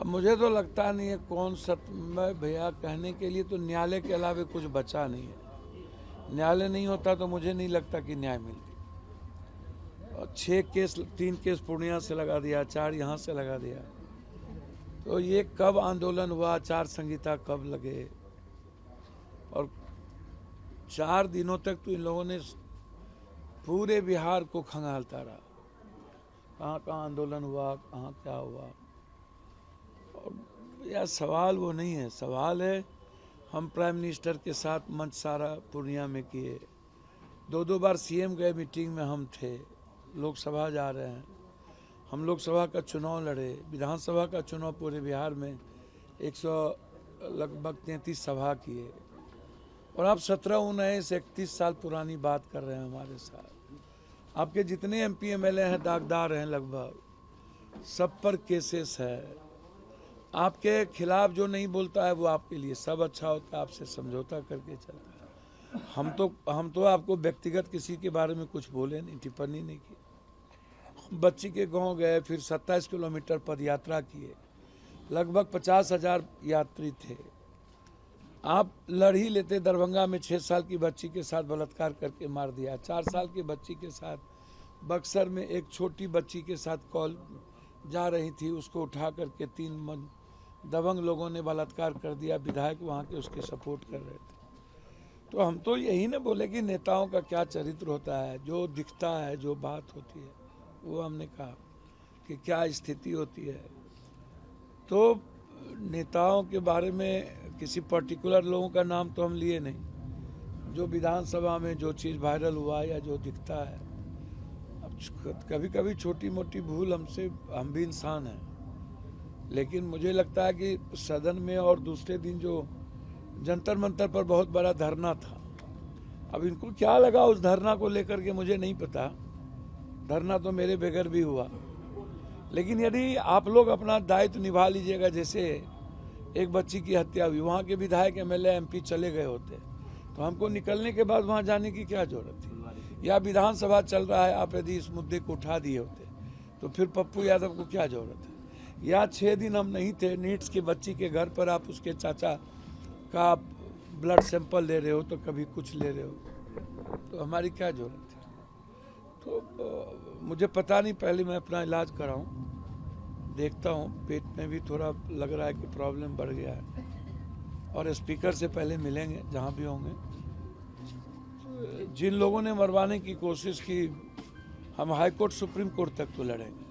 अब मुझे तो लगता नहीं है कौन सत्य भैया, कहने के लिए तो न्यायालय के अलावा कुछ बचा नहीं है। न्यायालय नहीं होता तो मुझे नहीं लगता कि न्याय मिलती। और 6 केस, 3 केस पूर्णिया से लगा दिया, 4 यहाँ से लगा दिया, तो ये कब आंदोलन हुआ, आचार संहिता कब लगे, और 4 दिनों तक तो इन लोगों ने पूरे बिहार को खंगालता रहा, कहाँ कहाँ आंदोलन हुआ, कहाँ क्या हुआ। और यह सवाल वो नहीं है, सवाल है हम प्राइम मिनिस्टर के साथ मंच सारा पूर्णिया में किए, 2 बार सीएम गए, मीटिंग में हम थे, लोकसभा जा रहे हैं, हम लोकसभा का चुनाव लड़े, विधानसभा का चुनाव पूरे बिहार में 100 लगभग 33 सभा किए, और आप 17-19-31 साल पुरानी बात कर रहे हैं हमारे साथ। आपके जितने एमपी एमएलए हैं दागदार हैं, लगभग सब पर केसेस है। आपके खिलाफ जो नहीं बोलता है वो आपके लिए सब अच्छा होता है, आपसे समझौता करके चलता है। हम तो आपको व्यक्तिगत किसी के बारे में कुछ बोले नहीं, टिप्पणी नहीं की। बच्ची के गांव गए, फिर 27 किलोमीटर पद यात्रा किए, लगभग 50,000 यात्री थे। आप लड़ ही लेते, दरभंगा में 6 साल की बच्ची के साथ बलात्कार करके मार दिया, 4 साल की बच्ची के साथ, बक्सर में एक छोटी बच्ची के साथ कॉल जा रही थी, उसको उठा करके 3 दबंग लोगों ने बलात्कार कर दिया, विधायक वहाँ के उसके सपोर्ट कर रहे थे। तो हम तो यही ना बोले कि नेताओं का क्या चरित्र होता है, जो दिखता है, जो बात होती है, वो हमने कहा कि क्या स्थिति होती है। तो नेताओं के बारे में किसी पर्टिकुलर लोगों का नाम तो हम लिए नहीं, जो विधानसभा में जो चीज़ वायरल हुआ या जो दिखता है। अब कभी कभी छोटी मोटी भूल हमसे, हम भी इंसान हैं, लेकिन मुझे लगता है कि सदन में और दूसरे दिन जो जंतर मंतर पर बहुत बड़ा धरना था, अब इनको क्या लगा उस धरना को लेकर के मुझे नहीं पता, धरना तो मेरे बगैर भी हुआ। लेकिन यदि आप लोग अपना दायित्व निभा लीजिएगा, जैसे एक बच्ची की हत्या हुई, वहाँ के विधायक एमएलए एमपी चले गए होते, तो हमको निकलने के बाद वहाँ जाने की क्या जरूरत थी। या विधानसभा चल रहा है, आप यदि इस मुद्दे को उठा दिए होते तो फिर पप्पू यादव को क्या जरूरत है। या 6 दिन हम नहीं थे, नीट्स की बच्ची के घर पर आप उसके चाचा का ब्लड सैंपल ले रहे हो, तो कभी कुछ ले रहे हो, तो हमारी क्या जरूरत है। तो मुझे पता नहीं, पहले मैं अपना इलाज कराऊं, देखता हूं, पेट में भी थोड़ा लग रहा है कि प्रॉब्लम बढ़ गया है, और स्पीकर से पहले मिलेंगे जहां भी होंगे। जिन लोगों ने मरवाने की कोशिश की, हम हाई कोर्ट सुप्रीम कोर्ट तक तो लड़ेंगे,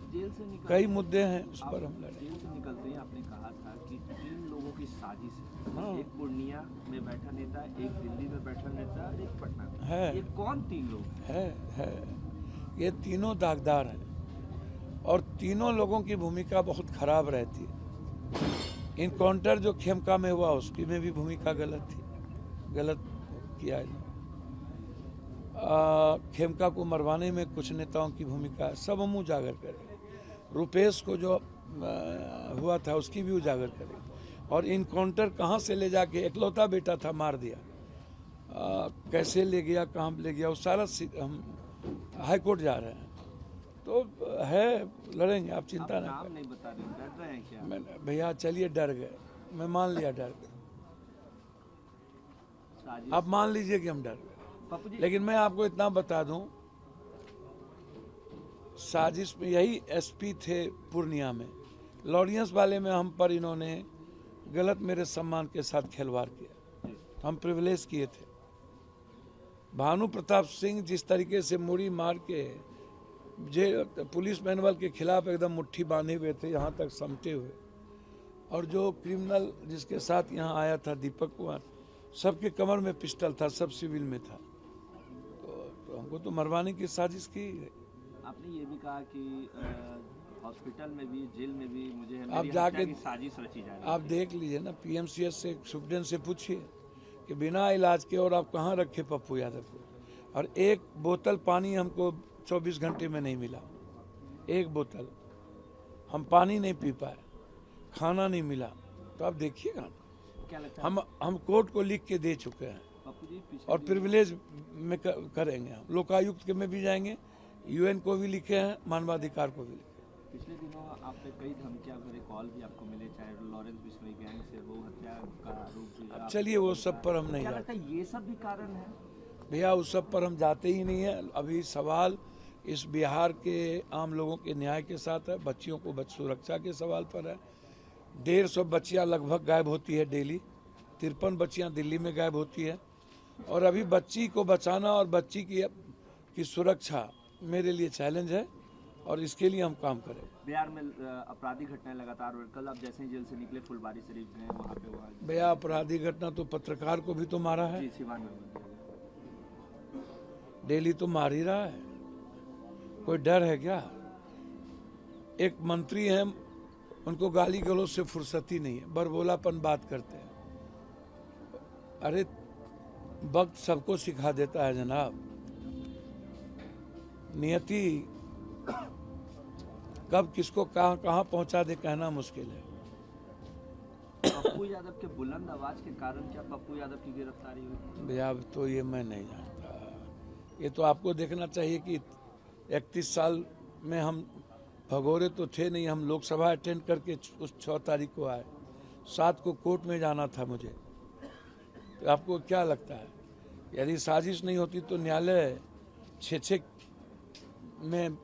कई मुद्दे हैं उस पर हम लड़ेंगे। जेल से निकलते ही आपने कहा था कि 3 लोगों की साजिश है, हाँ। एक पूर्णिया में बैठा नेता, एक दिल्ली में बैठा नेता, एक पटना में है। ये कौन 3 लोग है ये तीनों दागदार हैं, और तीनों लोगों की भूमिका बहुत खराब रहती है। इनकाउंटर जो खेमका में हुआ उसकी में भी भूमिका गलत थी, गलत किया है। खेमका को मरवाने में कुछ नेताओं की भूमिका है, सब हम उजागर करेंगे। रुपेश को जो हुआ था उसकी भी उजागर करेंगे। और इनकाउंटर कहाँ से ले जाके, इकलौता बेटा था, मार दिया, कैसे ले गया, कहाँ ले गया, वो सारा हम हाई कोर्ट जा रहे हैं, तो है, लड़ेंगे, आप चिंता ना करें। नहीं बता रहे, डर रहे हैं क्या? मैं भैया चलिए, डर गए, मैं मान लिया डर गए, आप मान लीजिए कि हम डर गए। लेकिन मैं आपको इतना बता दूं, साजिश में यही एसपी थे पूर्णिया में, लॉरेंस वाले में हम पर इन्होंने गलत मेरे सम्मान के साथ खिलवाड़ किया, हम प्रिविलेज किए थे। भानु प्रताप सिंह जिस तरीके से मुड़ी मार के पुलिस मैनुअल के खिलाफ एकदम मुट्ठी बांधे हुए थे, यहाँ तक समटे हुए, और जो क्रिमिनल जिसके साथ यहाँ आया था दीपक कुमार, सबके कमर में पिस्टल था, सब सिविल में था, तो हमको तो मरवाने की साजिश की। आपने ये भी कहा कि हॉस्पिटल में भी, जेल में भी मुझे आप जाके साजिश रची जा रही है। आप देख लीजिए ना, पीएमसीएच से सुप्रीटेंडेंट से पूछिए कि बिना इलाज के और आप कहाँ रखे पप्पू यादव को, और एक बोतल पानी हमको 24 घंटे में नहीं मिला, एक बोतल, हम पानी नहीं पी पाए, खाना नहीं मिला, तो आप देखिएगा क्या लगता है? हम कोर्ट को लिख के दे चुके हैं, और प्रिविलेज में करेंगे, हम लोकायुक्त के में भी जाएंगे, यूएन को भी लिखे हैं, मानवाधिकार को भी लिखे। पिछले दिनों आप पे कई धमकियां भरे कॉल भी आपको मिले, चाहे लॉरेंस बिश्नोई गैंग से वो हत्या का आरोप भी अब चलिए वो सब पर हम नहीं क्या जाते लगता है ये सब भी कारण है? भैया, उस सब पर हम जाते ही नहीं है। अभी सवाल इस बिहार के आम लोगों के न्याय के साथ है, बच्चियों को सुरक्षा के सवाल पर है। 150 बच्चियां लगभग गायब होती है डेली, 53 बच्चियां दिल्ली में गायब होती है। और अभी बच्ची को बचाना और बच्ची की सुरक्षा मेरे लिए चैलेंज है और इसके लिए हम काम करें। बिहार में आपराधिक घटनाएं लगातार, और कल आप जैसे ही जेल से निकले फुलबारी शरीफ गए, वहाँ पे हुआ भैया, आपराधिक घटना तो पत्रकार को भी तो मारा है, जी सिवान में डेली तो मार ही रहा है। कोई डर है क्या? एक मंत्री हैं, उनको गाली गलौज से फुर्सत ही नहीं है, बरबोलापन बात करते हैं। अरे वक्त सबको सिखा देता है जनाब, नियति कब किसको कहाँ पहुंचा दे कहना मुश्किल है। पप्पू यादव के बुलंद आवाज के कारण क्या पप्पू यादव की गिरफ्तारी हुई? भैया अब तो ये मैं नहीं जानता, ये तो आपको देखना चाहिए कि 31 साल में हम भगोरे तो थे नहीं। हम लोकसभा अटेंड करके उस 6 तारीख को आए, 7 को कोर्ट में जाना था मुझे। तो आपको क्या लगता है, यदि साजिश नहीं होती तो न्यायालय 6 में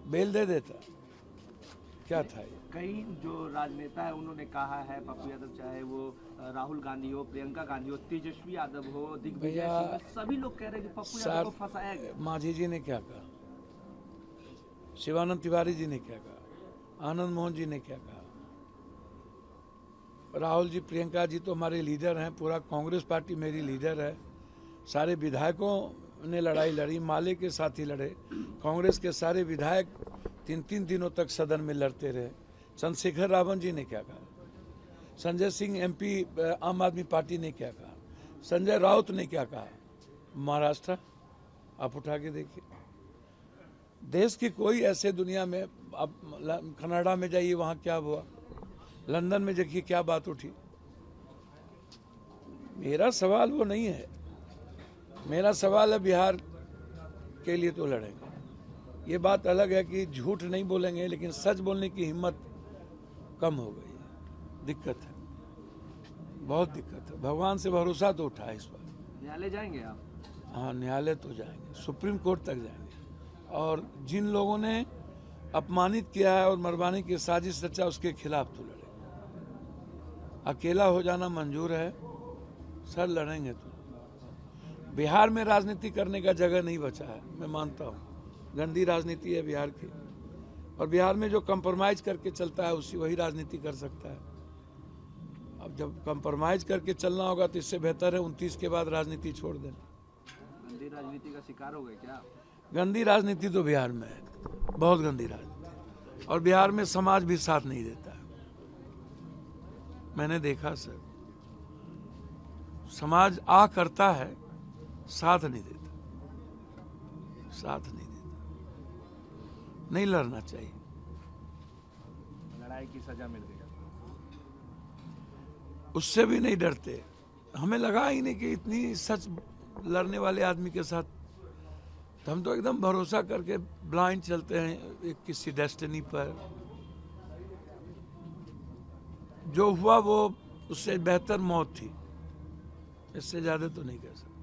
बेल दे देता? क्या था ये? कई जो राजनेता है उन्होंने कहा है, पप्पू यादव चाहे वो राहुल गांधी हो, प्रियंका गांधी हो, तेजस्वी यादव हो, दिग्विजय सिंह हो, सभी लोग कह रहे हैं कि पप्पू यादव को फंसाया गया। मांझी जी ने क्या कहा, शिवानंद तिवारी जी ने क्या कहा, आनंद मोहन जी ने क्या कहा, राहुल जी, प्रियंका जी तो हमारे लीडर हैं, पूरा कांग्रेस पार्टी मेरी लीडर है। सारे विधायकों ने लड़ाई लड़ी, माले के साथ ही लड़े। कांग्रेस के सारे विधायक 3-3 दिनों तक सदन में लड़ते रहे। चंद्रशेखर रावण जी ने क्या कहा, संजय सिंह एमपी आम आदमी पार्टी ने क्या कहा, संजय राउत ने क्या कहा। महाराष्ट्र आप उठा के देखिए, देश की कोई ऐसे दुनिया में, आप कनाडा में जाइए वहां क्या हुआ, लंदन में देखिए क्या बात उठी। मेरा सवाल वो नहीं है, मेरा सवाल है बिहार के लिए तो लड़ेंगे। ये बात अलग है कि झूठ नहीं बोलेंगे, लेकिन सच बोलने की हिम्मत कम हो गई है। दिक्कत है, बहुत दिक्कत है। भगवान से भरोसा तो उठा है इस बार। न्यायालय जाएंगे आप? हाँ, न्यायालय तो जाएंगे, सुप्रीम कोर्ट तक जाएंगे। और जिन लोगों ने अपमानित किया है और मरवाने की साजिश रचा, उसके खिलाफ तो लड़ेंगे। अकेला हो जाना मंजूर है सर, लड़ेंगे तो। बिहार में राजनीति करने का जगह नहीं बचा है, मैं मानता हूँ। गंदी राजनीति है बिहार की, और बिहार में जो कंप्रोमाइज करके चलता है वही राजनीति कर सकता है। अब जब कंप्रोमाइज करके चलना होगा तो इससे बेहतर है 29 के बाद राजनीति छोड़ देना। गंदी राजनीति का शिकार हो गए क्या? गंदी राजनीति तो बिहार में है, बहुत गंदी राजनीति, और बिहार में समाज भी साथ नहीं देता है। मैंने देखा सर, समाज आ करता है, साथ नहीं देता, साथ नहीं देता। नहीं लड़ना चाहिए। लड़ाई की सजा मिल गई, उससे भी नहीं डरते। हमें लगा ही नहीं कि इतनी सच लड़ने वाले आदमी के साथ, तो हम तो एकदम भरोसा करके ब्लाइंड चलते हैं एक किसी डेस्टिनी पर। जो हुआ वो उससे बेहतर मौत थी, इससे ज्यादा तो नहीं कह सकते।